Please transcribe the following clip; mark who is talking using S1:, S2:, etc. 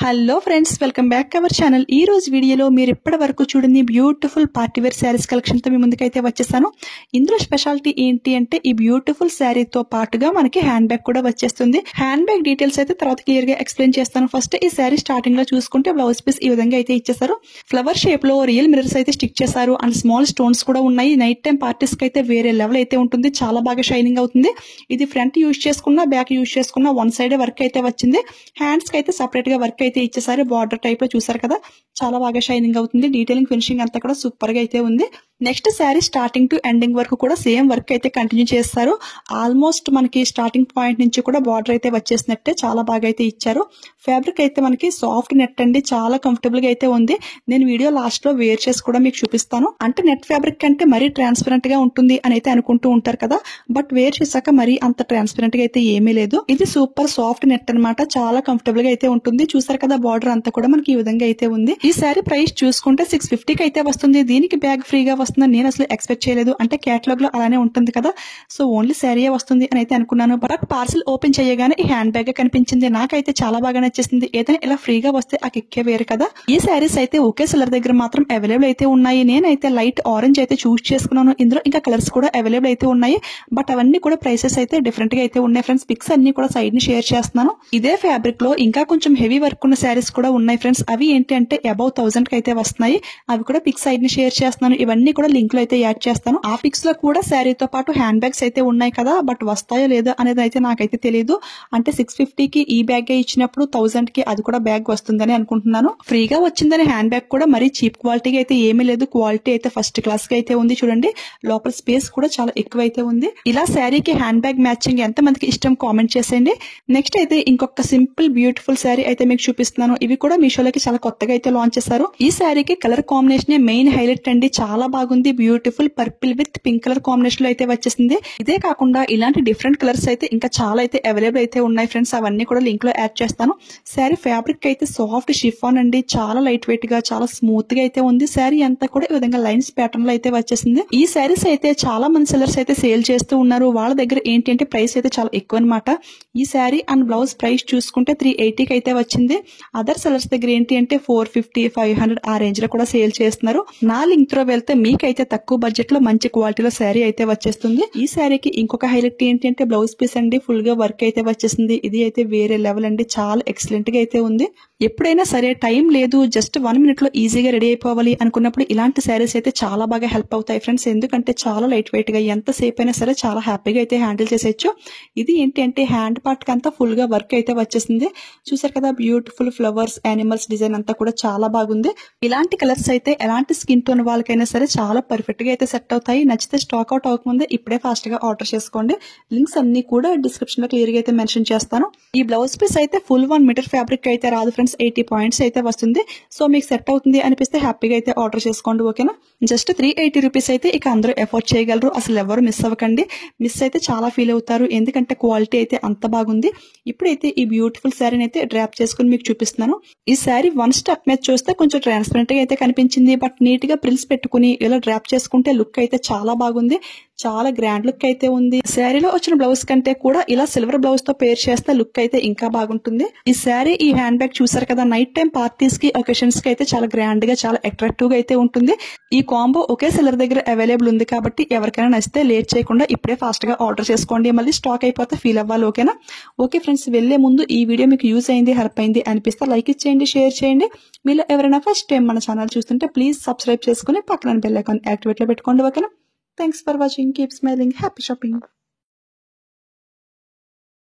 S1: Hello friends, welcome back to our channel. ఈ రోజు వీడియోలో మీరు ఇప్పటి వరకు చూడని బ్యూటిఫుల్ పార్టీవేర్ శారీస్ కలెక్షన్ తో మీ ముందుకైతే వచ్చేసాను. ఇందులో స్పెషాలిటీ ఏంటి అంటే ఈ బ్యూటిఫుల్ శారీతో పాటుగా మనకి హ్యాండ్ బ్యాగ్ కూడా వచ్చేస్తుంది. హ్యాండ్ బ్యాగ్ డీటెయిల్స్ అయితే తర్వాత క్లియర్ గా ఎక్స్ప్లెయిన్ చేస్తాను. ఫస్ట్ ఈ శారీ స్టార్టింగ్ లో చూసుకుంటే బ్లౌజ్ పీస్ ఈ విధంగా అయితే ఇచ్చేసారు. ఫ్లవర్ షేప్ లో రియల్ మిరర్స్ అయితే స్టిక్ చేశారు అండ్ స్మాల్ స్టోన్స్ కూడా ఉన్నాయి. నైట్ టైం పార్టీస్ కి అయితే వేరే లెవెల్ అయితే ఉంటుంది. చాలా బాగా షైనింగ్ అవుతుంది. ఇది ఫ్రంట్ యూజ్ చేసుకున్నా బ్యాక్ యూజ్ చేసుకున్నా వన్ సైడ్ వర్క్ అయితే వచ్చింది. హ్యాండ్స్ కి అయితే సెపరేట్ గా వర్క్ అయితే ఇచ్చేసారు. బార్డర్ టైప్ లో చూసారు కదా, చాలా బాగా షైనింగ్ అవుతుంది. డీటెయిలింగ్ ఫినిషింగ్ అంతా కూడా సూపర్ గా అయితే ఉంది. Next sari starting to ending వరకు కూడా సేమ్ వర్క్ అయితే కంటిన్యూ చేస్తారు. ఆల్మోస్ట్ మనకి స్టార్టింగ్ పాయింట్ నుంచి కూడా బార్డర్ అయితే వచ్చేసినట్టే చాలా బాగా అయితే ఇచ్చారు. ఫ్యాబ్రిక్ అయితే మనకి సాఫ్ట్ నెట్ అండి, చాలా కంఫర్టబుల్ గా అయితే ఉంది. నేను వీడియో లాస్ట్ లో వేర్ చేసి కూడా మీకు చూపిస్తాను. అంటే నెట్ ఫ్యాబ్రిక్ అంటే మరీ ట్రాన్స్పరెంట్ గా ఉంటుంది అని అయితే అనుకుంటూ ఉంటారు కదా, బట్ వేర్ చేశాక మరీ అంత ట్రాన్స్పరెంట్ గా అయితే ఏమీ లేదు. ఇది సూపర్ సాఫ్ట్ నెట్ అన్నమాట. చాలా కంఫర్టబుల్ గా అయితే ఉంటుంది. చూసారు కదా, బార్డర్ అంతా కూడా మనకి ఈ విధంగా అయితే ఉంది. ఈ శారీ ప్రైస్ చూసుకుంటే 650 కి అయితే వస్తుంది. దీనికి బ్యాగ్ ఫ్రీగా వస్తుందని నేను అసలు ఎక్స్పెక్ట్ చేయలేదు. అంటే కేటలాగ్ లో అలానే ఉంటుంది కదా, సో ఓన్లీ శారీ వస్తుంది అని అయితే అనుకున్నాను. బట్ పార్సల్ ఓపెన్ చేయగానే ఈ హ్యాండ్ బ్యాగ్ కనిపించింది. నాకైతే చాలా బాగా నచ్చేసింది. ఏదైనా ఇలా ఫ్రీగా వస్తే ఆ కిక్కే వేరు కదా. ఈ శారీస్ అయితే ఒకే సెల్లర్ దగ్గర మాత్రం అవైలబుల్ అయితే ఉన్నాయి. నేనైతే లైట్ ఆరెంజ్ అయితే చూస్ చేసుకున్నాను. ఇందులో ఇంకా కలర్స్ కూడా అవైలబుల్ అయితే ఉన్నాయి. బట్ అవన్నీ కూడా ప్రైసెస్ అయితే డిఫరెంట్ గా అయితే ఉన్నాయి ఫ్రెండ్స్. పిక్స్ అన్ని కూడా సైడ్ ని షేర్ చేస్తున్నాను. ఇదే ఫ్యాబ్రిక్ లో ఇంకా కొంచెం హెవీ వర్క్ ఉన్న శారీస్ కూడా ఉన్నాయి ఫ్రెండ్స్. అవి ఏంటి అంటే అబౌవ్ 1000 కి అయితే వస్తున్నాయి. అవి కూడా పిక్స్ సైడ్ ని షేర్ చేస్తున్నాను. ఇవన్నీ కూడా లింక్ లో అయితే యాడ్ చేస్తాను. ఆ పిక్స్ లో కూడా శారీతో పాటు హ్యాండ్ బ్యాగ్స్ అయితే ఉన్నాయి కదా, బట్ వస్తాయో లేదో అనేది అయితే నాకైతే తెలియదు. అంటే 650 కి ఈ బ్యాగ్ ఇచ్చినప్పుడు 1000 కి అది కూడా బ్యాగ్ వస్తుందని అనుకుంటున్నాను. ఫ్రీగా వచ్చిందని హ్యాండ్ బ్యాగ్ కూడా మరీ చీప్ క్వాలిటీగా అయితే ఏమీ లేదు. క్వాలిటీ అయితే ఫస్ట్ క్లాస్ గా అయితే ఉంది. చూడండి, లోపల స్పేస్ కూడా చాలా ఎక్కువ అయితే ఉంది. ఇలా శారీకి హ్యాండ్ బ్యాగ్ మ్యాచింగ్ ఎంత మందికి ఇష్టం కామెంట్ చేసేయండి. నెక్స్ట్ అయితే ఇంకొక సింపుల్ బ్యూటిఫుల్ శారీ అయితే మీకు చూపిస్తున్నాను. ఇవి కూడా మీషోలోకి చాలా కొత్తగా అయితే లాంచ్ చేశారు. ఈ శారీకి కలర్ కాంబినేషన్ మెయిన్ హైలైట్ అండి. చాలా బాగుంది. Beautiful purple with pink colour combination లో అయితే వచ్చేసింది. ఇదే కాకుండా ఇలాంటి డిఫరెంట్ కలర్స్ అయితే ఇంకా చాలా అయితే అవైలబుల్ అయితే ఉన్నాయి ఫ్రెండ్స్. అవన్నీ కూడా లింక్ లో యాడ్ చేస్తాను. శారీ ఫ్యాబ్రిక్ అయితే సాఫ్ట్ షిఫాన్ అండి. చాలా లైట్ వెయిట్ గా చాలా స్మూత్ గా అయితే ఉంది. శారీ అంతా కూడా ఈ విధంగా లైన్స్ ప్యాటర్న్ లో అయితే వచ్చేసింది. ఈ శారీస్ అయితే చాలా మంది సెల్లర్స్ అయితే సేల్ చేస్తూ ఉన్నారు. వాళ్ళ దగ్గర ఏంటి అంటే ప్రైస్ అయితే చాలా ఎక్కువ అనమాట. ఈ శారీ అండ్ బ్లౌజ్ ప్రైస్ చూసుకుంటే 380 కి అయితే వచ్చింది. అదర్ సెల్లర్స్ దగ్గర ఏంటి అంటే 450, 500 ఆ రేంజ్ లో కూడా సేల్ చేస్తున్నారు. నా లింక్ తో వెళ్తే మీకైతే తక్కువ బడ్జెట్ లో మంచి క్వాలిటీలో శారీ అయితే వచ్చేస్తుంది. ఈ శారీకి ఇంకొక హైలైట్ ఏంటి అంటే బ్లౌజ్ పీస్ అండి, ఫుల్ గా వర్క్ అయితే వచ్చేసింది. ఇది అయితే వేరే లెవెల్ అండి. చాలా ఎక్సలెంట్ గా అయితే ఉంది. ఎప్పుడైనా సరే టైం లేదు, జస్ట్ 1 minute లో ఈజీగా రెడీ అయిపోవాలి అనుకున్నప్పుడు ఇలాంటి శారీస్ అయితే చాలా బాగా హెల్ప్ అవుతాయి ఫ్రెండ్స్. ఎందుకంటే చాలా లైట్ వెయిట్ గా ఎంతసేపు అయినా సరే చాలా హ్యాపీగా అయితే హ్యాండిల్ చేసేయచ్చు. ఇది ఏంటి అంటే హ్యాండ్ పార్ట్ కి అంతా ఫుల్ గా వర్క్ అయితే వచ్చేసింది. చూసారు కదా, బ్యూటిఫుల్ ఫ్లవర్స్, యానిమల్స్ డిజైన్ అంతా కూడా చాలా బాగుంది. ఇలాంటి కలర్స్ అయితే ఎలాంటి స్కిన్ టోన్ వాళ్ళకైనా సరే చాలా పర్ఫెక్ట్ గా అయితే సెట్ అవుతాయి. నచ్చితే స్టాక్ అవుట్ అవ్వకముందే ఇప్పుడే ఫాస్ట్ గా ఆర్డర్ చేసుకోండి. లింక్స్ అన్ని కూడా డిస్క్రిప్షన్ లో క్లియర్ గా అయితే మెన్షన్ చేస్తాను. ఈ బ్లౌజ్ పీస్ అయితే ఫుల్ 1 మీటర్ ఫ్యాబ్రిక్ అయితే రాదు ఫ్రెండ్స్. 80 పాయింట్స్ అయితే వస్తుంది. సో మీకు సెట్ అవుతుంది అనిపిస్తే హ్యాపీగా అయితే ఆర్డర్ చేసుకోండి. ఓకేనా, జస్ట్ 380 రూపీస్ అయితే ఇక అందరూ ఎఫోర్డ్ చేయగలరు. అసలు ఎవరు మిస్ అవ్వకండి. మిస్ అయితే చాలా ఫీల్ అవుతారు. ఎందుకంటే క్వాలిటీ అయితే అంత బాగుంది. ఇప్పుడైతే ఈ బ్యూటిఫుల్ శారీని అయితే డ్రాప్ చేసుకుని మీకు చూపిస్తున్నాను. ఈ శారీ వన్ స్టెప్ మీద చూస్తే కొంచెం ట్రాన్స్పరెంట్ గా అయితే కనిపించింది. బట్ నీట్ గా ప్రిల్స్ పెట్టుకుని ఇలా డ్రాప్ చేసుకుంటే లుక్ అయితే చాలా బాగుంది. చాలా గ్రాండ్ లుక్ అయితే ఉంది. శారీలో వచ్చిన బ్లౌజ్ కంటే కూడా ఇలా సిల్వర్ బ్లౌజ్ తో పేర్ చేస్తే లుక్ అయితే ఇంకా బాగుంటుంది. ఈ శారీ, ఈ హ్యాండ్ బ్యాగ్ చూసారు కదా, నైట్ టైం పార్టీస్ కి, ఒకేషన్స్ కి అయితే చాలా గ్రాండ్ గా చాలా అట్రాక్టివ్ గా అయితే ఉంటుంది. ఈ కాంబో ఒకే సెల్లర్ దగ్గర అవైలబుల్ ఉంది కాబట్టి ఎవరికైనా నచ్చితే లేట్ చేయకుండా ఇప్పుడే ఫాస్ట్ గా ఆర్డర్ చేసుకోండి. మళ్ళీ స్టాక్ అయిపోతే ఫీల్ అవ్వాలి. ఓకేనా. ఓకే ఫ్రెండ్స్, వెళ్లే ముందు ఈ వీడియో మీకు యూజ్ అయింది, హెల్ప్ అయింది అనిపిస్తే లైక్ ఇచ్చేయండి, షేర్ చేయండి. మీలో ఎవరైనా ఫస్ట్ టైం మన ఛానల్ చూస్తుంటే ప్లీజ్ సబ్స్క్రైబ్ చేసుకుని పక్కన బెల్ ఐకాన్ యాక్టివేట్ లో పెట్టుకోండి. ఓకేనా. Thanks for watching. Keep smiling. Happy shopping.